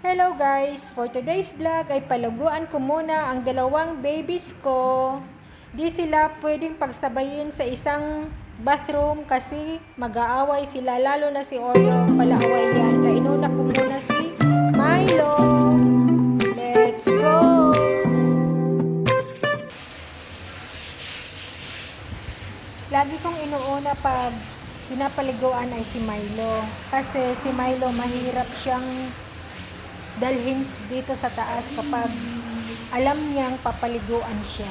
Hello guys! For today's vlog ay palaguan ko muna ang dalawang babies ko. Di sila pwedeng pagsabayin sa isang bathroom kasi mag-aaway sila, lalo na si Oreo, palaaway yan. Kaya inuna ko muna si Milo. Let's go! Lagi kong inuuna pag pinapaliguan ay si Milo. Kasi si Milo mahirap siyang dalhin dito sa taas kapag alam niyang papaliguan siya.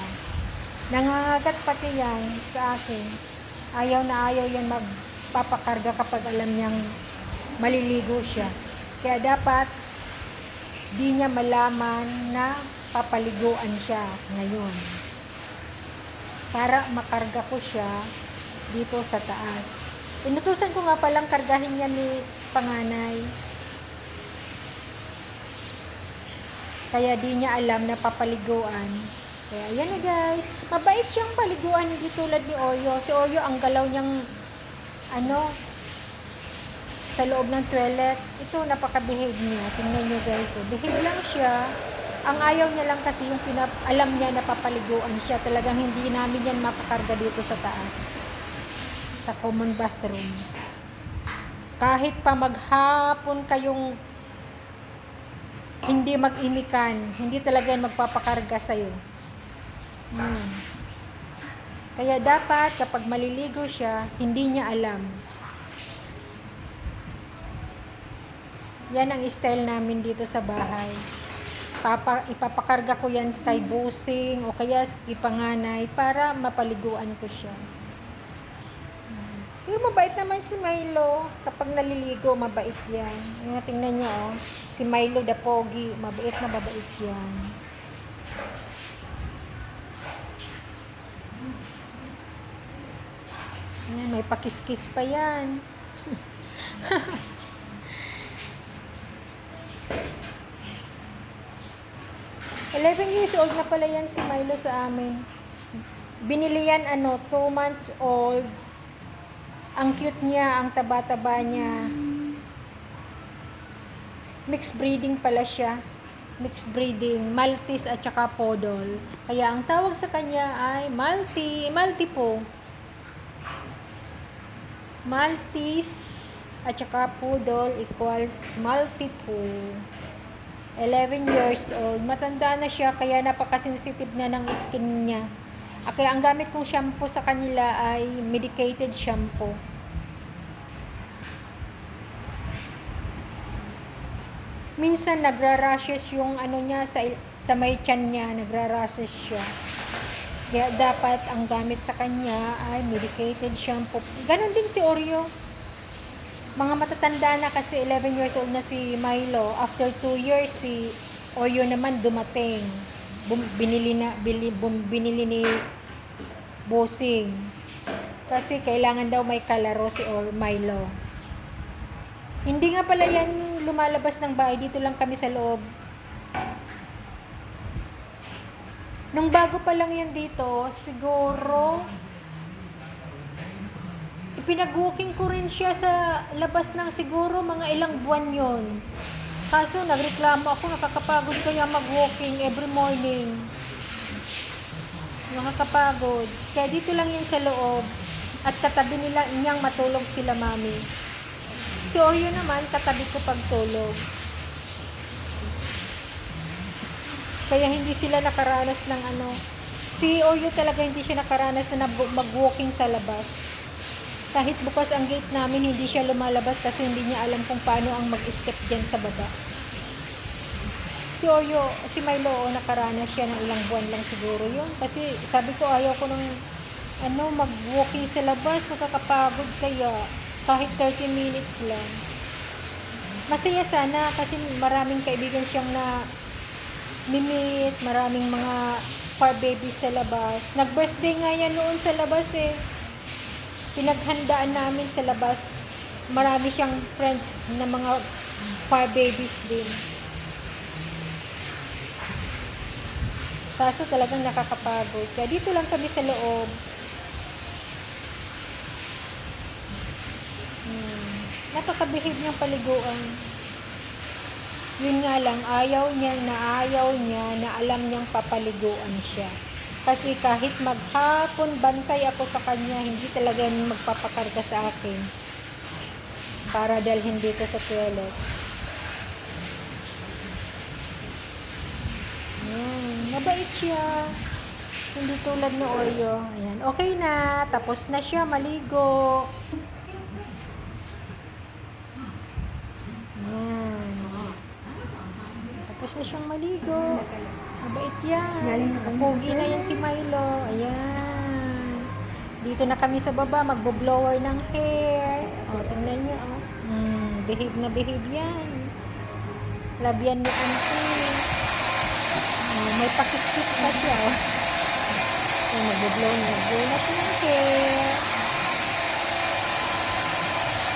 Nangangagat pati yan sa akin. Ayaw na ayaw yan magpapakarga kapag alam niyang maliligo siya. Kaya dapat di niya malaman na papaliguan siya ngayon. Para makarga ko siya dito sa taas. Inutusan ko nga palang kargahin yan ni panganay. Kaya di niya alam na papaliguan. Kaya ayan na guys. Mabait siyang paliguan, hindi tulad ni Oreo. Si Oreo ang galaw niyang sa loob ng toilet. Ito napaka-behave niya. Tingnan niyo guys. Behave lang siya. Ang ayaw niya lang kasi yung alam niya na papaliguan siya. Talagang hindi namin yan mapakarga dito sa taas. Sa common bathroom. Kahit pa maghapon kayong hindi mag-imikan, hindi talaga yan magpapakarga sa'yo. Kaya dapat kapag maliligo siya, hindi niya alam. Yan ang style namin dito sa bahay. Ipapakarga ko yan kay Busing o kaya ipanganay para mapaliguan ko siya. Pero mabait naman si Milo. Kapag naliligo, mabait yan. Tingnan niyo, oh. Si Milo the Pogi. Mabait na mabait yan. Ayan, may pakiskis pa yan. 11 years old na pala yan si Milo sa amin. Binili yan 2 months old. Ang cute niya, ang taba-taba niya. Mixed breeding pala siya. Mixed breeding, Maltese at saka Poodle. Kaya ang tawag sa kanya ay Maltese po. Maltese at saka Poodle equals Maltese po. 11 years old. Matanda na siya kaya napaka-sensitive na ng skin niya. Kaya ang gamit kong shampoo sa kanila ay medicated shampoo. Minsan nagra-rashes yung niya sa may tiyan niya, nagra-rashes siya. Kaya dapat ang gamit sa kanya ay medicated shampoo. Ganon din si Oreo. Mga matatanda na kasi 11 years old na si Milo. After 2 years si Oreo naman dumating. Binili ni Busing. Kasi kailangan daw may kalaro si Milo. Hindi nga pala yan lumalabas ng bahay. Dito lang kami sa loob. Nung bago pa lang yan dito, siguro ipinag-walking ko rin siya sa labas ng siguro mga ilang buwan yon. Kaso nagreklamo ako, nakakapagod kaya mag-walking every morning. Nakakapagod. Kaya dito lang yan sa loob. At katabi niyang matulog sila mami. Si Oreo naman, katabi ko pagtulog. Kaya hindi sila nakaranas ng Si Oreo talaga hindi siya nakaranas na mag-walking sa labas. Kahit bukas ang gate namin, hindi siya lumalabas kasi hindi niya alam kung paano ang mag-escape dyan sa baba. Si Milo, nakaranas siya ng ilang buwan lang siguro yun. Kasi sabi ko, ayaw ko nung mag-walking sa labas, nakakapagod kaya kahit 30 minutes lang. Masaya sana kasi maraming kaibigan siyang na-meet, maraming mga fur babies sa labas. Nag-birthday nga yan noon sa labas eh. Pinaghandaan namin sa labas. Marami siyang friends na mga fur babies din. Kaso talagang nakakapagod. Kaya dito lang kami sa loob. Napaka-behave niyang paliguan. Yun nga lang, ayaw niya na alam niyang papaliguan siya. Kasi kahit maghapon bantay ako sa kanya, hindi talaga magpapakarga sa akin para dalhin dito sa toilet. Ayan, mabait siya. Hindi tulad na Oreo. Ayan, okay na. Tapos na siya maligo. Ayan. Tapos na siyang maligo. Mabait yan. Pogi na yan si Milo. Ayan. Dito na kami sa baba. Magbo-blower ng hair. O, tingnan niyo. O. Behave na behave yan. Labyan ni auntie. May pakis-kis pa siya. O. Magbo-blow na siya ng hair.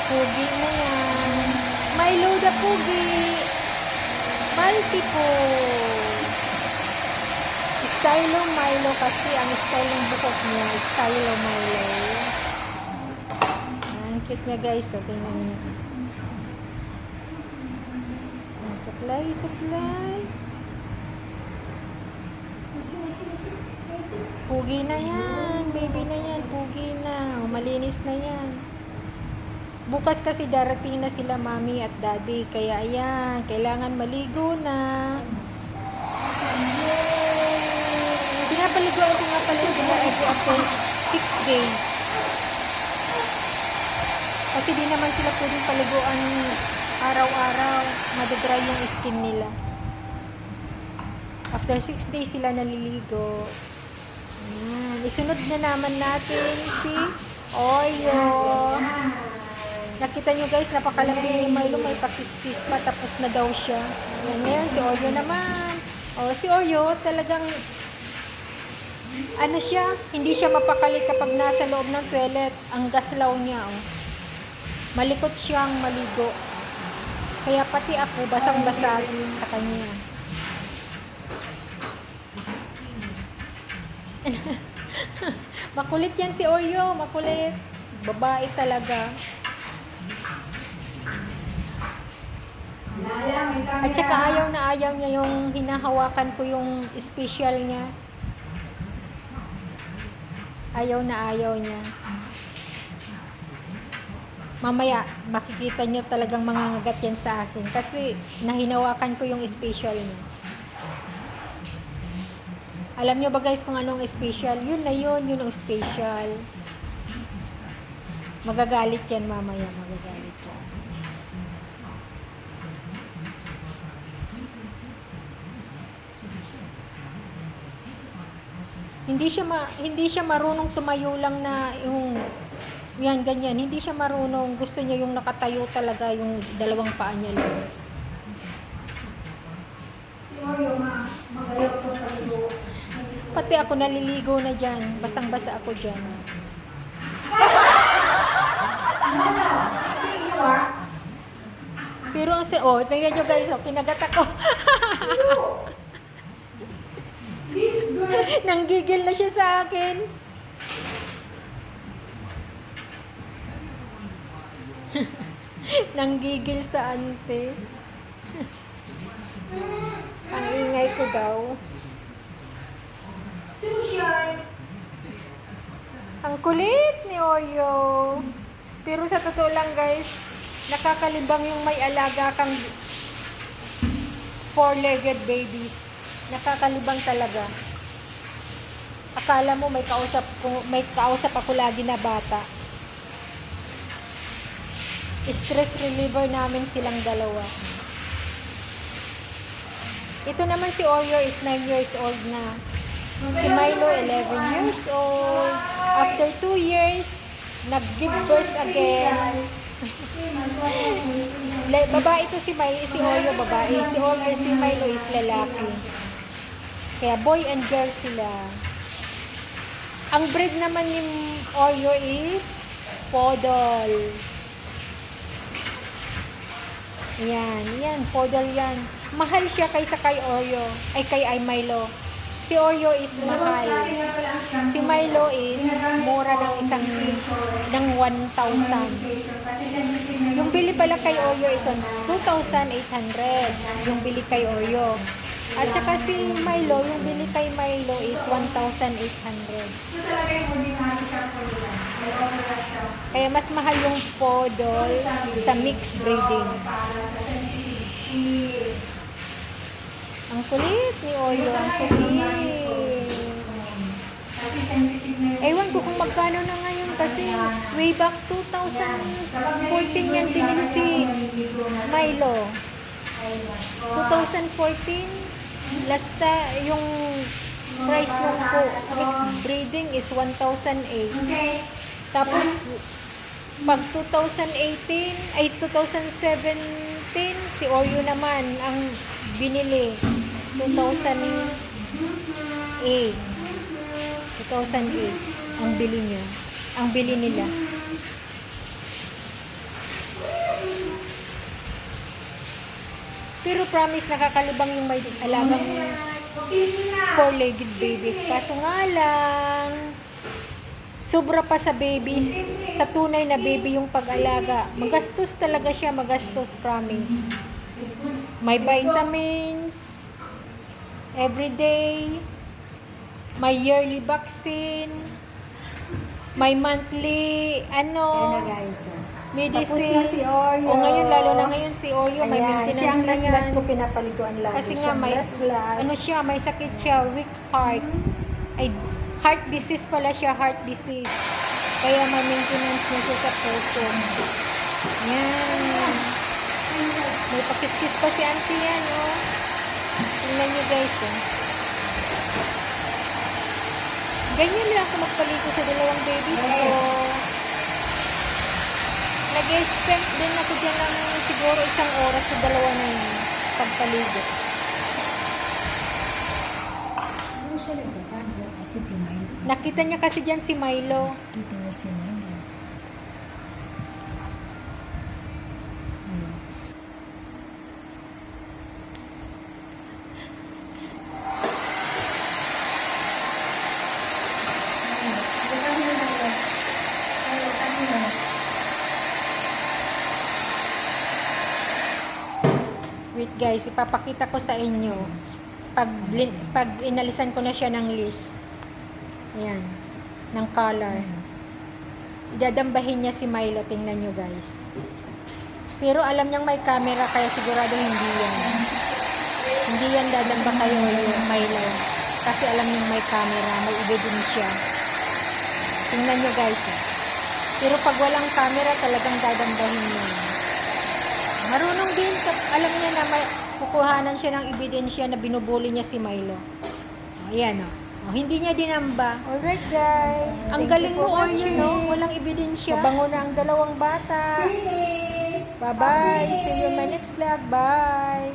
Pogi na yan. Milo the Pogi. Maltiko. Stylo Milo kasi ang style ng buhok niya. Stylo Milo. Ang cute niya guys. So, tingnan niyo. Supply. Pugi na yan. Baby na yan. Pugi na. Malinis na yan. Bukas kasi darating na sila mami at daddy. Kaya ayan. Kailangan maligo na. Pinapaliguan ko nga pala sila every after 6 days. Kasi di naman sila pwedeng paliguan araw-araw. Madadry yung skin nila. After 6 days sila naliligo. Ayan. Isunod na naman natin si Oreo. Nakita nyo guys, napakalaki ni Milo. May pakis-kis pa. Tapos na daw siya. Ayan, ngayon si Oreo naman. Si Oreo talagang ano siya, hindi siya mapakali kapag nasa loob ng toilet. Ang gaslaw niya. Malikot siyang maligo. Kaya pati ako basang-basa sa kanya. Makulit yan si Oreo, makulit. Babae talaga. At saka ayaw niya yung hinahawakan ko yung special niya. Ayaw niya. Mamaya, makikita nyo talagang mangangagat yan sa akin. Kasi, nahinawakan ko yung special niya. Alam nyo ba guys kung anong special? Yun ang special. Magagalit yan mamaya, magagalit yan. Hindi siya marunong tumayo lang na yung yan, ganyan. Hindi siya marunong. Gusto niya yung nakatayo talaga, yung dalawang paa niya lang. Si Oreo, magaling ko paligo. Pati ako naliligo na dyan. Basang-basa ako dyan. Pero ang tingnan nyo guys, kinagat ako. Nanggigil na siya sa akin. Nanggigil sa ante. Ang ingay ko daw. Sino siya? Ang kulit ni Oreo. Pero sa totoo lang guys, nakakalibang yung may alaga kang 4-legged babies. Nakakalibang talaga. Akala mo may kausap ako lagi na bata. Stress reliever namin silang dalawa. Ito naman si Oreo is 9 years old na. Si Milo 11 years old. After 2 years, nag-give birth again. Babae ito si Oreo babae. Si Milo is lalaki. Kaya boy and girl sila. Ang breed naman ni Oreo is Poodle. Yan, poodle yan. Mahal siya kaysa kay Oreo, kay Milo. Si Oreo is mahal. Si Milo is mura ng 1,000. Yung bili pala kay Oreo is on 2,800. Yung bili kay Oreo. At saka si Milo, yung bili kay Milo is 1,800. Kaya mas mahal yung podol sa mixed breeding. Ang kulit ni Oreo, ang kulit. Ewan ko kung magkano na ngayon kasi way back 2014 yan binili si Milo. 2014, yung price nung mixed breeding is 1,008. Tapos, pag 2017, si Oreo naman ang binili. 2008 ang bili niya. Ang bili nila. Pero promise, nakakalibang yung may alagang four-legged babies. Kaso nga lang, sobra pa sa babies, sa tunay na baby yung pag-alaga. Magastos talaga siya, magastos, promise. May vitamins, everyday, may yearly vaccine, may monthly, medicine. Tapos na si Oreo. O ngayon, lalo na ngayon si Oreo, may maintenance na yan. Last ko pinapaliguan lagi. Kasi nga may, may sakit siya, weak heart. Ay, heart disease pala siya, heart disease. Kaya may maintenance na siya sa puso. Yan. May pakiskis pa si auntie yan, oh. Tingnan nyo guys, oh. Ganyan lang ako magpaligo sa dalawang babies ko. Nag-spend din ako dyan ng siguro 1 oras sa dalawa na yun. Pagpaligo. Ano siya nagkakanda? Kasi si Milo. Nakita niya kasi dyan si Milo. Dito na si Milo. Wait guys, ipapakita ko sa inyo. Pag inalisan ko na siya ng list. Ayan. Ng color. Idadambahin niya si Milo. Tingnan nyo guys. Pero alam niyang may camera kaya sigurado hindi yan. Hindi yan dadamba kayo Milo. Kasi alam niyang may camera. May ebidensya. Tingnan nyo guys. Pero pag walang camera talagang dadambahin niya. Marunong din, alam niya na may kukuhanan siya ng ebidensya na binubuli niya si Milo. Ayan o. Hindi niya dinamba. Alright guys. Ang galing mo Oreo, no? Walang ebidensya. Mabango na ang dalawang bata. Bye-bye. See you in my next vlog. Bye.